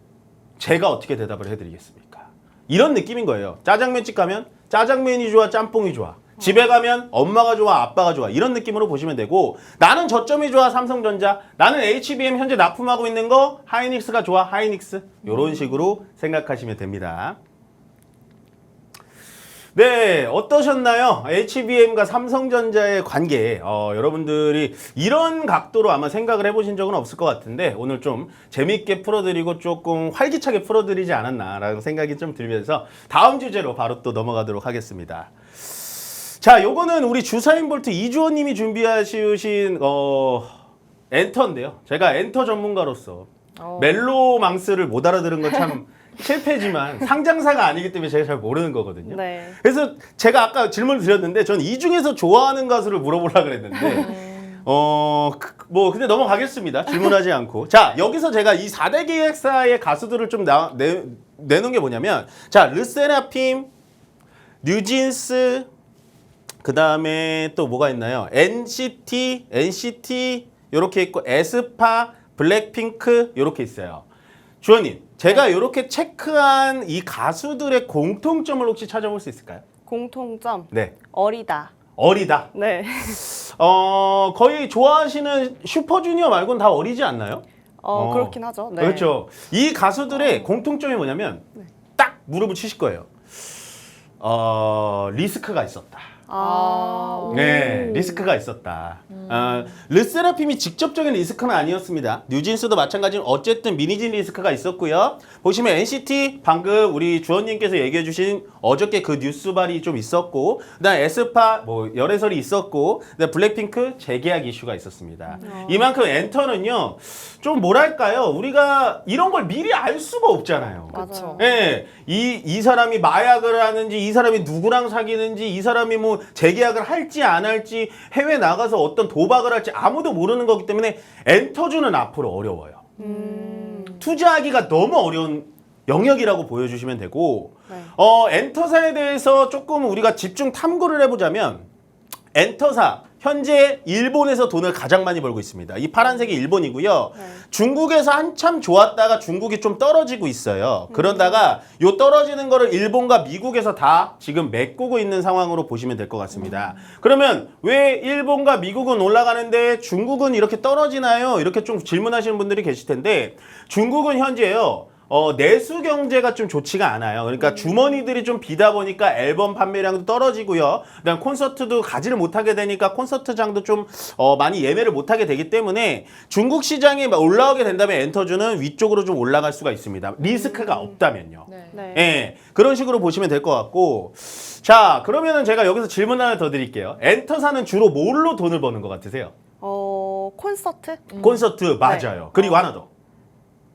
제가 어떻게 대답을 해드리겠습니까? 이런 느낌인 거예요. 짜장면집 가면 짜장면이 좋아, 짬뽕이 좋아. 집에 가면 엄마가 좋아, 아빠가 좋아. 이런 느낌으로 보시면 되고 나는 저점이 좋아, 삼성전자. 나는 HBM 현재 납품하고 있는 거 하이닉스가 좋아, 하이닉스. 이런 식으로 생각하시면 됩니다. 네, 어떠셨나요? HBM과 삼성전자의 관계. 여러분들이 이런 각도로 아마 생각을 해보신 적은 없을 것 같은데 오늘 좀 재밌게 풀어드리고 조금 활기차게 풀어드리지 않았나라는 생각이 좀 들면서 다음 주제로 바로 또 넘어가도록 하겠습니다. 자, 요거는 우리 주사인 볼트 이주원님이 준비하신 엔터인데요. 제가 엔터 전문가로서 멜로망스를 못 알아들은 건 참 실패지만 상장사가 아니기 때문에 제가 잘 모르는 거거든요. 네. 그래서 제가 아까 질문을 드렸는데 전 이 중에서 좋아하는 가수를 물어보려고 그랬는데 근데 넘어가겠습니다. 질문하지 않고. 자, 여기서 제가 이 4대 기획사의 가수들을 좀 내놓은 게 뭐냐면 자, 르세라핌, 뉴진스, 그 다음에 또 뭐가 있나요? NCT 이렇게 있고 에스파, 블랙핑크 이렇게 있어요. 주원님, 제가 이렇게 체크한 이 가수들의 공통점을 혹시 찾아볼 수 있을까요? 공통점 네, 어리다. 어리다. 네. 거의 좋아하시는 슈퍼주니어 말고는 다 어리지 않나요? 그렇긴 하죠. 네. 그렇죠. 이 가수들의 공통점이 뭐냐면 딱 무릎을 치실 거예요. 리스크가 있었다. 아. 네, 리스크가 있었다. 르세라핌이 직접적인 리스크는 아니었습니다. 뉴진스도 마찬가지로 어쨌든 미니진 리스크가 있었고요. 보시면 NCT 방금 우리 주원님께서 얘기해 주신 어저께 그 뉴스발이 좀 있었고, 그다음 에스파 뭐 열애설이 있었고, 그다음 블랙핑크 재계약 이슈가 있었습니다. 이만큼 엔터는요 좀 뭐랄까요, 우리가 이런 걸 미리 알 수가 없잖아요. 맞아요. 예, 이 사람이 마약을 하는지, 이 사람이 누구랑 사귀는지, 이 사람이 뭐 재계약을 할지 안 할지, 해외 나가서 어떤 도박을 할지 아무도 모르는 거기 때문에 엔터주는 앞으로 어려워요. 투자하기가 너무 어려운 영역이라고 보여주시면 되고, 네. 엔터사에 대해서 조금 우리가 집중 탐구를 해보자면, 엔터사 현재 일본에서 돈을 가장 많이 벌고 있습니다. 이 파란색이 일본이고요. 네. 중국에서 한참 좋았다가 중국이 좀 떨어지고 있어요. 그러다가 요 떨어지는 거를 일본과 미국에서 다 지금 메꾸고 있는 상황으로 보시면 될 것 같습니다. 그러면 왜 일본과 미국은 올라가는데 중국은 이렇게 떨어지나요? 이렇게 좀 질문하시는 분들이 계실 텐데, 중국은 현재요. 내수 경제가 좀 좋지가 않아요. 그러니까 주머니들이 좀 비다 보니까 앨범 판매량도 떨어지고요. 그다음 콘서트도 가지를 못하게 되니까 콘서트장도 좀 많이 예매를 못하게 되기 때문에 중국 시장이 올라오게 된다면 엔터주는 위쪽으로 좀 올라갈 수가 있습니다. 리스크가 없다면요. 네. 네. 예, 그런 식으로 보시면 될 것 같고, 자, 그러면은 제가 여기서 질문 하나 더 드릴게요. 엔터사는 주로 뭘로 돈을 버는 것 같으세요? 콘서트? 콘서트 맞아요. 그리고 하나 더.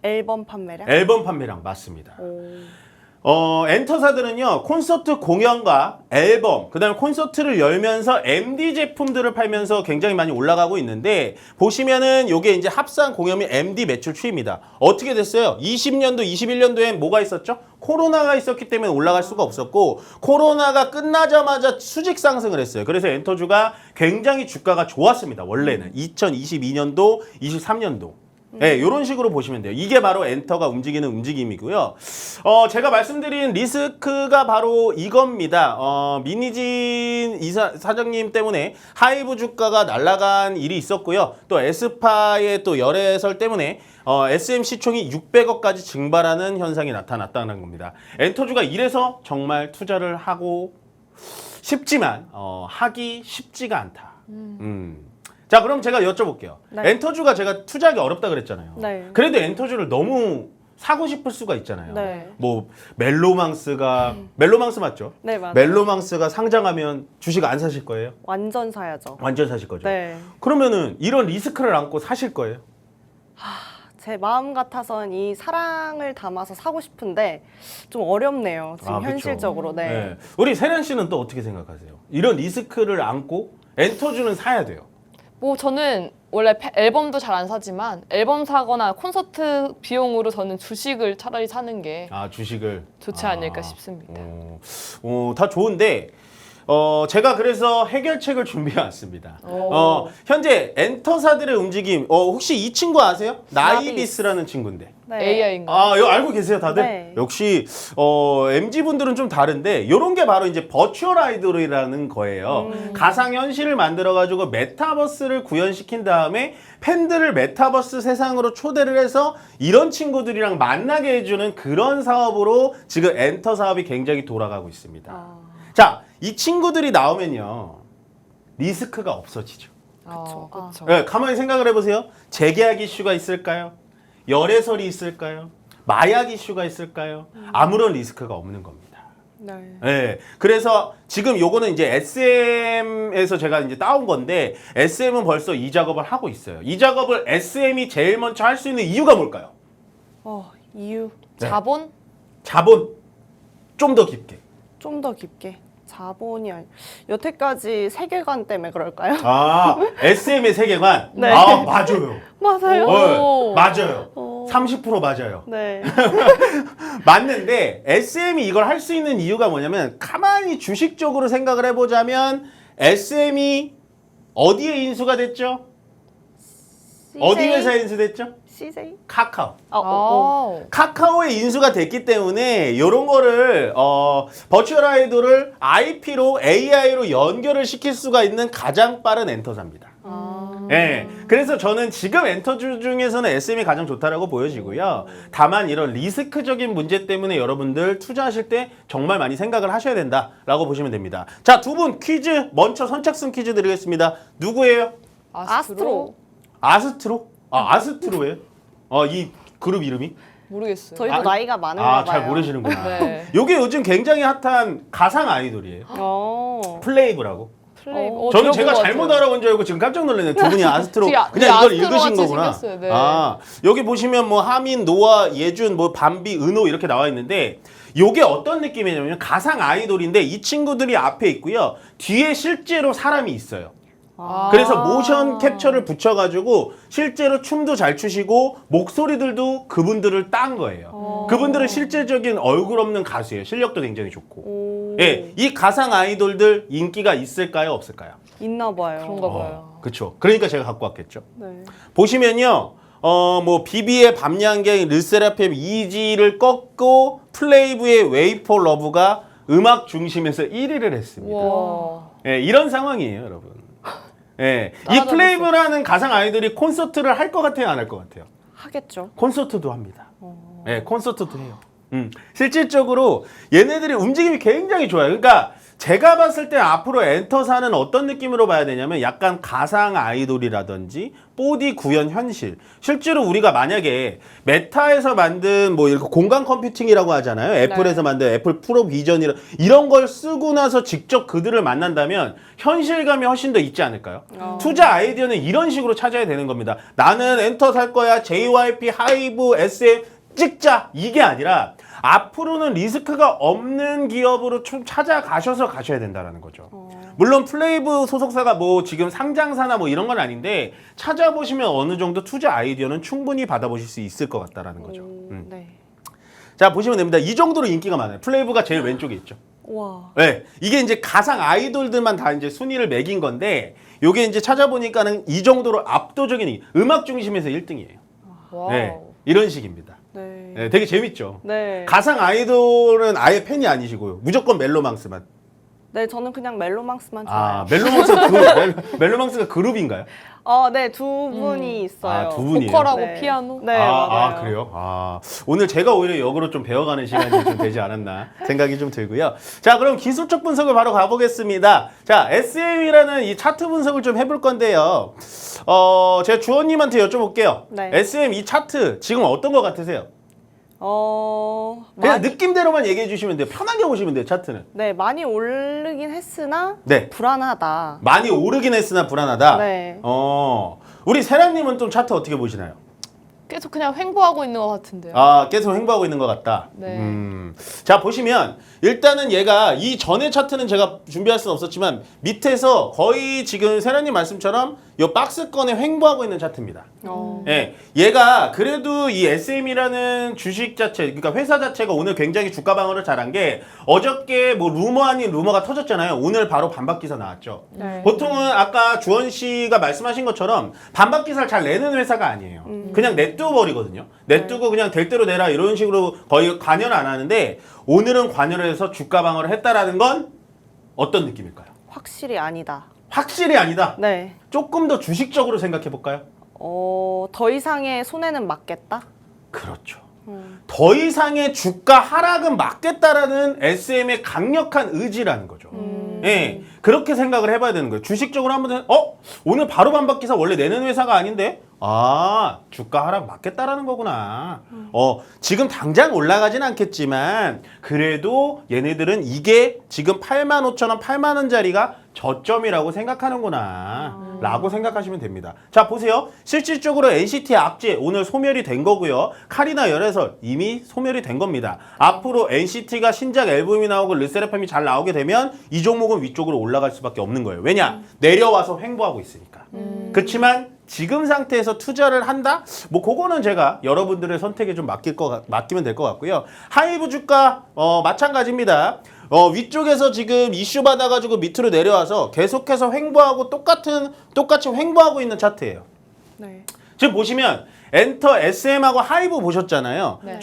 앨범 판매량? 앨범 판매량 맞습니다. 오. 엔터사들은요, 콘서트 공연과 앨범, 그 다음에 콘서트를 열면서 MD 제품들을 팔면서 굉장히 많이 올라가고 있는데, 보시면은 요게 이제 합산 공연 및 MD 매출 추이입니다. 어떻게 됐어요? 20년도, 21년도에 뭐가 있었죠? 코로나가 있었기 때문에 올라갈 수가 없었고, 코로나가 끝나자마자 수직 상승을 했어요. 그래서 엔터주가 굉장히 주가가 좋았습니다. 원래는 2022년도, 23년도. 네, 이런 식으로 보시면 돼요. 이게 바로 엔터가 움직이는 움직임이고요. 제가 말씀드린 리스크가 바로 이겁니다. 미니진 사장님 때문에 하이브 주가가 날아간 일이 있었고요. 또 에스파의 또 열애설 때문에 SM 시총이 600억까지 증발하는 현상이 나타났다는 겁니다. 엔터주가 이래서 정말 투자를 하고 싶지만 하기 쉽지가 않다. 자, 그럼 제가 여쭤볼게요. 네. 엔터주가 제가 투자하기 어렵다 그랬잖아요. 네. 그래도 엔터주를 너무 사고 싶을 수가 있잖아요. 네. 뭐 멜로망스가 멜로망스 맞죠? 네, 맞아요. 멜로망스가 상장하면 주식 안 사실 거예요? 완전 사야죠. 완전 사실 거죠. 네. 그러면은 이런 리스크를 안고 사실 거예요? 제 마음 같아선 이 사랑을 담아서 사고 싶은데 좀 어렵네요. 지금 아, 그쵸. 현실적으로. 네. 우리 세련 씨는 또 어떻게 생각하세요? 이런 리스크를 안고 엔터주는 사야 돼요. 뭐 저는 원래 앨범도 잘 안 사지만 앨범 사거나 콘서트 비용으로 저는 주식을 차라리 사는 게 아, 주식을 좋지 않을까 싶습니다. 다 좋은데 제가 그래서 해결책을 준비해 왔습니다. 현재 엔터사들의 움직임, 혹시 이 친구 아세요? 나이비스라는 친구인데. 네. AI인가요? 아, 이거 알고 계세요, 다들? 네. 역시 MZ분들은 좀 다른데 이런 게 바로 이제 버추얼 아이돌이라는 거예요. 가상 현실을 만들어 가지고 메타버스를 구현시킨 다음에 팬들을 메타버스 세상으로 초대를 해서 이런 친구들이랑 만나게 해주는 그런 사업으로 지금 엔터 사업이 굉장히 돌아가고 있습니다. 자, 이 친구들이 나오면요, 리스크가 없어지죠. 그렇죠. 네, 가만히 생각을 해보세요. 재계약 이슈가 있을까요? 열애설이 있을까요? 마약 이슈가 있을까요? 아무런 리스크가 없는 겁니다. 네. 네, 그래서 지금 요거는 이제 SM에서 제가 이제 따온 건데, SM은 벌써 이 작업을 하고 있어요. 이 작업을 SM이 제일 먼저 할 수 있는 이유가 뭘까요? 이유 네. 자본? 자본 좀 더 깊게. 좀 더 깊게. 자본이 여태까지 세계관 때문에 그럴까요? 아, SM의 세계관? 네. 아, 맞아요. 맞아요. 네, 오. 맞아요. 30% 맞아요. 네. 맞는데 SM이 이걸 할 수 있는 이유가 뭐냐면 가만히 주식적으로 생각을 해보자면 SM이 어디에 인수가 됐죠? 어디 회사에 인수됐죠? CJ? 카카오. 카카오에 인수가 됐기 때문에 이런 거를 버추얼 아이돌을 IP로 AI로 연결을 시킬 수가 있는 가장 빠른 엔터사입니다. 예. 그래서 저는 지금 엔터주 중에서는 SM이 가장 좋다라고 보여지고요. 다만 이런 리스크적인 문제 때문에 여러분들 투자하실 때 정말 많이 생각을 하셔야 된다라고 보시면 됩니다. 자, 두 분 퀴즈 먼저 선착순 퀴즈 드리겠습니다. 누구예요? 아스트로. 아스트로? 아스트로예요? 이 그룹 이름이? 모르겠어요. 저희도 나이가 많은가 봐요. 잘 모르시는구나. 네. 요게 요즘 굉장히 핫한 가상 아이돌이에요. 플레이브라고. 플레이브. 저는 들어본 제가 것 잘못 같아요. 알아본 줄 알고 지금 깜짝 놀랐네요. 두 분이 아스트로 되게 그냥 이걸 아스트로 읽으신 같이 거구나. 생겼어요. 네. 여기 보시면 뭐 하민, 노아, 예준, 뭐 밤비, 은호 이렇게 나와 있는데 요게 어떤 느낌이냐면 가상 아이돌인데 이 친구들이 앞에 있고요. 뒤에 실제로 사람이 있어요. 그래서 모션 캡처를 붙여가지고 실제로 춤도 잘 추시고 목소리들도 그분들을 딴 거예요. 그분들은 실제적인 얼굴 없는 가수예요. 실력도 굉장히 좋고. 예, 이 가상 아이돌들 인기가 있을까요, 없을까요? 있나 봐요. 그런가 봐요. 그렇죠. 그러니까 제가 갖고 왔겠죠. 네. 보시면요, 뭐 비비의 밤양갱, 르세라핌, 이지를 꺾고 플레이브의 웨이포 러브가 음악 중심에서 1위를 했습니다. 와. 예, 이런 상황이에요, 여러분. 예, 이 따라잡았어. 플레이브라는 가상 아이돌이 콘서트를 할 것 같아요, 안 할 것 같아요? 하겠죠. 콘서트도 합니다. 예, 콘서트도 해요. 실질적으로 얘네들이 움직임이 굉장히 좋아요. 그러니까 제가 봤을 때 앞으로 엔터사는 어떤 느낌으로 봐야 되냐면 약간 가상 아이돌이라든지 4D 구현 현실. 실제로 우리가 만약에 메타에서 만든 뭐 이렇게 공간 컴퓨팅이라고 하잖아요. 애플에서 만든 애플 프로 비전이라 이런 걸 쓰고 나서 직접 그들을 만난다면 현실감이 훨씬 더 있지 않을까요? 투자 아이디어는 이런 식으로 찾아야 되는 겁니다. 나는 엔터 살 거야. JYP, 하이브, SM 찍자. 이게 아니라 앞으로는 리스크가 없는 기업으로 좀 찾아가셔서 가셔야 된다는 거죠. 물론 플레이브 소속사가 뭐 지금 상장사나 뭐 이런 건 아닌데 찾아보시면 어느 정도 투자 아이디어는 충분히 받아보실 수 있을 것 같다라는 거죠. 네. 자, 보시면 됩니다. 이 정도로 인기가 많아요. 플레이브가 제일 왼쪽에 있죠. 와. 네, 이게 이제 가상 아이돌들만 다 이제 순위를 매긴 건데 요게 이제 찾아보니까는 이 정도로 압도적인 음악 중심에서 1등이에요. 와우. 네, 이런 식입니다. 네. 네, 되게 재밌죠. 네. 가상 아이돌은 아예 팬이 아니시고요. 무조건 멜로망스만. 네, 저는 그냥 멜로망스만 좋아해요. 멜로망스가 그룹인가요? 네, 두 분이 있어요. 두 분이에요. 보컬하고 네. 피아노. 네, 맞아요. 그래요? 오늘 제가 오히려 역으로 좀 배워가는 시간이 좀 되지 않았나 생각이 좀 들고요. 자, 그럼 기술적 분석을 바로 가보겠습니다. 자, SM이라는 이 차트 분석을 좀 해볼 건데요. 제가 주원님한테 여쭤볼게요. 네. SM 이 차트 지금 어떤 것 같으세요? 그냥 느낌대로만 얘기해 주시면 돼요. 편하게 보시면 돼요, 차트는. 네, 많이 오르긴 했으나 네. 불안하다. 많이 오르긴 했으나 불안하다. 네. 우리 세라님은 좀 차트 어떻게 보시나요? 계속 그냥 횡보하고 있는 것 같은데요. 계속 횡보하고 있는 것 같다. 네. 자, 보시면 일단은 얘가 이 전의 차트는 제가 준비할 수는 없었지만 밑에서 거의 지금 세라님 말씀처럼 이 박스권에 횡보하고 있는 차트입니다. 예, 얘가 그래도 이 SM이라는 주식 자체, 그러니까 회사 자체가 오늘 굉장히 주가 방어를 잘한 게 어저께 뭐 루머 아닌 루머가 터졌잖아요. 오늘 바로 반박 기사 나왔죠. 네. 보통은 아까 주원 씨가 말씀하신 것처럼 반박 기사를 잘 내는 회사가 아니에요. 그냥 냅두어 버리거든요. 냅두고 그냥 될 대로 내라 이런 식으로 거의 관여를 안 하는데 오늘은 관여를 해서 주가 방어를 했다라는 건 어떤 느낌일까요? 확실히 아니다. 확실히 아니다. 네. 조금 더 주식적으로 생각해 볼까요? 더 이상의 손해는 막겠다? 그렇죠. 더 이상의 주가 하락은 막겠다라는 SM의 강력한 의지라는 거죠. 예, 그렇게 생각을 해봐야 되는 거예요. 주식적으로 한번 오늘 바로 반박 기사 원래 내는 회사가 아닌데 주가 하락 막겠다라는 거구나. 지금 당장 올라가진 않겠지만 그래도 얘네들은 이게 지금 85,000원, 8만 원짜리가 저점이라고 생각하는구나 라고 생각하시면 됩니다. 자, 보세요. 실질적으로 NCT 악재 오늘 소멸이 된 거고요. 카리나 열애설 이미 소멸이 된 겁니다. 앞으로 NCT가 신작 앨범이 나오고 르세라핌이 잘 나오게 되면 이 종목은 위쪽으로 올라갈 수밖에 없는 거예요. 왜냐? 내려와서 횡보하고 있으니까. 그렇지만 지금 상태에서 투자를 한다? 뭐 그거는 제가 여러분들의 선택에 좀 맡기면 될 것 같고요. 하이브 주가 마찬가지입니다. 위쪽에서 지금 이슈 받아가지고 밑으로 내려와서 계속해서 횡보하고 똑같이 횡보하고 있는 차트예요. 네. 지금 보시면 엔터 SM하고 하이브 보셨잖아요. 네.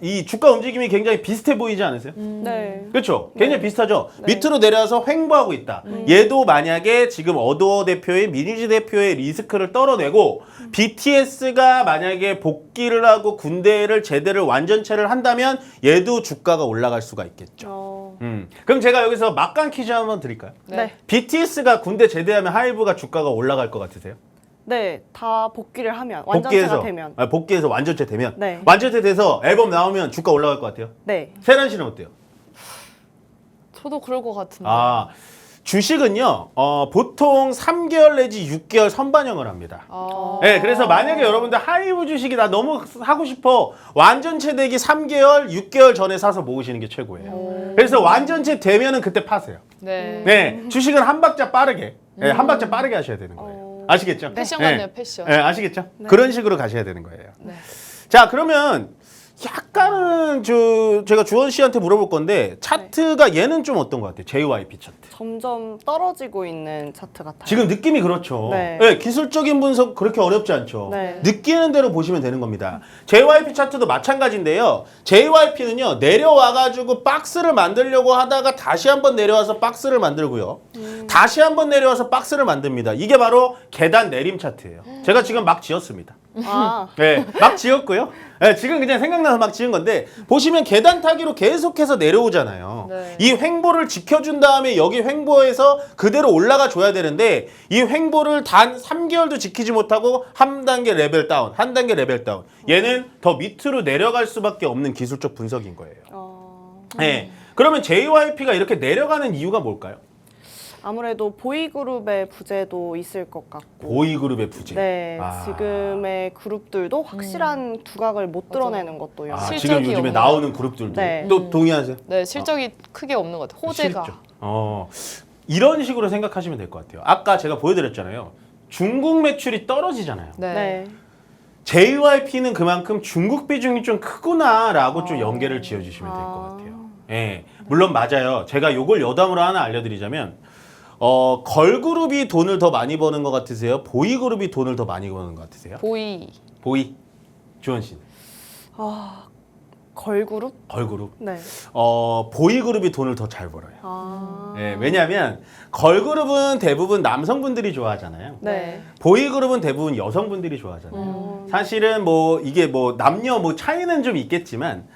이 주가 움직임이 굉장히 비슷해 보이지 않으세요? 네. 그렇죠? 굉장히 비슷하죠? 네. 밑으로 내려와서 횡보하고 있다. 얘도 만약에 지금 어도어 대표의 미니지 대표의 리스크를 떨어내고 BTS가 만약에 복귀를 하고 군대를 제대를 완전체를 한다면 얘도 주가가 올라갈 수가 있겠죠. 그럼 제가 여기서 막간 퀴즈 한번 드릴까요? 네. BTS가 군대 제대하면 하이브가 주가가 올라갈 것 같으세요? 네, 다 복귀를 하면 완전체가 되면. 복귀해서 완전체 되면. 네. 완전체 돼서 앨범 나오면 주가 올라갈 것 같아요. 네. 세란 씨는 어때요? 저도 그럴 것 같은데. 아, 주식은요, 보통 3개월 내지 6개월 선반영을 합니다. 네, 그래서 만약에 여러분들 하이브 주식이 나 너무 하고 싶어. 완전체 되기 3개월, 6개월 전에 사서 모으시는 게 최고예요. 그래서 완전체 되면은 그때 파세요. 네. 네, 주식은 한 박자 빠르게, 네, 한 박자 빠르게 하셔야 되는 거예요. 아시겠죠? 패션 네. 같네요, 패션. 네, 아시겠죠? 그런 식으로 가셔야 되는 거예요. 네. 자, 그러면 약간은 제가 주원 씨한테 물어볼 건데 차트가 얘는 좀 어떤 것 같아요? JYP 차트. 점점 떨어지고 있는 차트 같아요. 지금 느낌이 그렇죠. 네. 네, 기술적인 분석 그렇게 어렵지 않죠. 네. 느끼는 대로 보시면 되는 겁니다. JYP 차트도 마찬가지인데요. JYP는요 내려와가지고 박스를 만들려고 하다가 다시 한번 내려와서 박스를 만들고요. 다시 한번 내려와서 박스를 만듭니다. 이게 바로 계단 내림 차트예요. 제가 지금 막 지었습니다. 아, 네, 막 지었고요. 네, 지금 그냥 생각나서 막 지은 건데 보시면 계단 타기로 계속해서 내려오잖아요. 네. 이 횡보를 지켜준 다음에 여기 횡보해서 그대로 올라가 줘야 되는데 이 횡보를 단 3개월도 지키지 못하고 한 단계 레벨 다운, 한 단계 레벨 다운. 얘는 더 밑으로 내려갈 수밖에 없는 기술적 분석인 거예요. 네. 그러면 JYP가 이렇게 내려가는 이유가 뭘까요? 아무래도 보이그룹의 부재도 있을 것 같고. 보이그룹의 부재. 네, 아. 지금의 그룹들도 확실한 두각을 못 드러내는 것도요. 아, 실적이 지금 요즘에 없는 나오는 그룹들도. 네. 또 동의하세요? 네, 실적이 크게 없는 것 같아요. 호재가. 실적. 이런 식으로 생각하시면 될 것 같아요. 아까 제가 보여드렸잖아요. 중국 매출이 떨어지잖아요. 네. 네. JYP는 그만큼 중국 비중이 좀 크구나라고 좀 연계를 지어주시면 될 것 같아요. 예, 물론 맞아요. 제가 요걸 여담으로 하나 알려드리자면 걸그룹이 돈을 더 많이 버는 것 같으세요? 보이그룹이 돈을 더 많이 버는 것 같으세요? 보이. 주원 씨는? 걸그룹? 걸그룹. 네. 보이그룹이 돈을 더 잘 벌어요. 아, 예, 왜냐하면 걸그룹은 대부분 남성분들이 좋아하잖아요. 네. 보이그룹은 대부분 여성분들이 좋아하잖아요. 사실은 뭐 이게 뭐 남녀 뭐 차이는 좀 있겠지만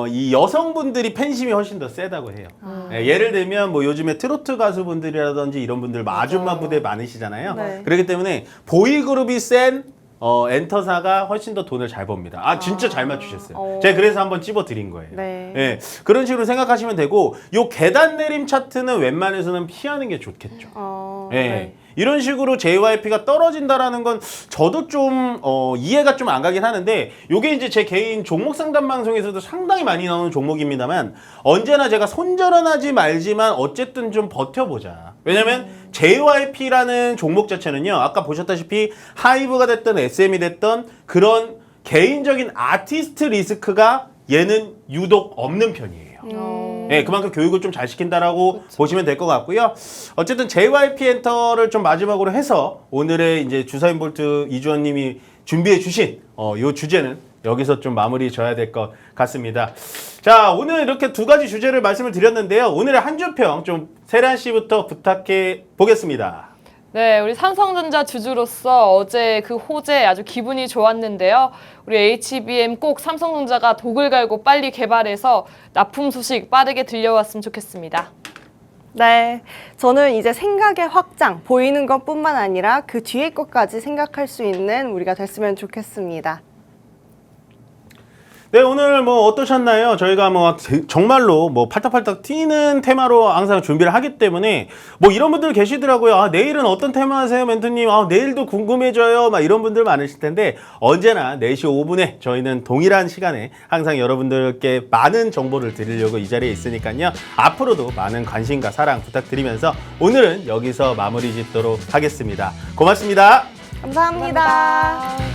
이 여성분들이 팬심이 훨씬 더 세다고 해요. 예, 예를 들면 뭐 요즘에 트로트 가수분들이라든지 이런 분들 아줌마 부대 많으시잖아요. 네. 그렇기 때문에 보이그룹이 센 엔터사가 훨씬 더 돈을 잘 법니다. 아 진짜 잘 맞추셨어요. 제가 그래서 한번 찝어 드린 거예요. 네. 예, 그런 식으로 생각하시면 되고 요 계단 내림 차트는 웬만해서는 피하는 게 좋겠죠. 예. 네. 이런 식으로 JYP가 떨어진다라는 건 저도 좀 이해가 좀 안 가긴 하는데 요게 이제 제 개인 종목 상담 방송에서도 상당히 많이 나오는 종목입니다만 언제나 제가 손절은 말지만 어쨌든 좀 버텨보자. 왜냐면 JYP라는 종목 자체는요 아까 보셨다시피 하이브가 됐던 SM이 됐던 그런 개인적인 아티스트 리스크가 얘는 유독 없는 편이에요. 네, 그만큼 교육을 좀 잘 시킨다라고 보시면 될 것 같고요. 어쨌든 JYP 엔터를 좀 마지막으로 해서 오늘의 이제 주사인 볼트 이주원님이 준비해 주신 요 주제는 여기서 좀 마무리 져야 될 것 같습니다. 자, 오늘 이렇게 두 가지 주제를 말씀을 드렸는데요. 오늘의 한 주평 좀 세란 씨부터 부탁해 보겠습니다. 네, 우리 삼성전자 주주로서 어제 그 호재 아주 기분이 좋았는데요. 우리 HBM 꼭 삼성전자가 독을 갈고 빨리 개발해서 납품 소식 빠르게 들려왔으면 좋겠습니다. 네, 저는 이제 생각의 확장, 보이는 것뿐만 아니라 그 뒤에 것까지 생각할 수 있는 우리가 됐으면 좋겠습니다. 네, 오늘 뭐 어떠셨나요? 저희가 뭐 정말로 뭐 팔딱팔딱 튀는 테마로 항상 준비를 하기 때문에 뭐 이런 분들 계시더라고요. 아, 내일은 어떤 테마 하세요, 멘토님? 아, 내일도 궁금해져요. 막 이런 분들 많으실 텐데 언제나 4시 5분에 저희는 동일한 시간에 항상 여러분들께 많은 정보를 드리려고 이 자리에 있으니까요. 앞으로도 많은 관심과 사랑 부탁드리면서 오늘은 여기서 마무리 짓도록 하겠습니다. 고맙습니다. 감사합니다. 감사합니다.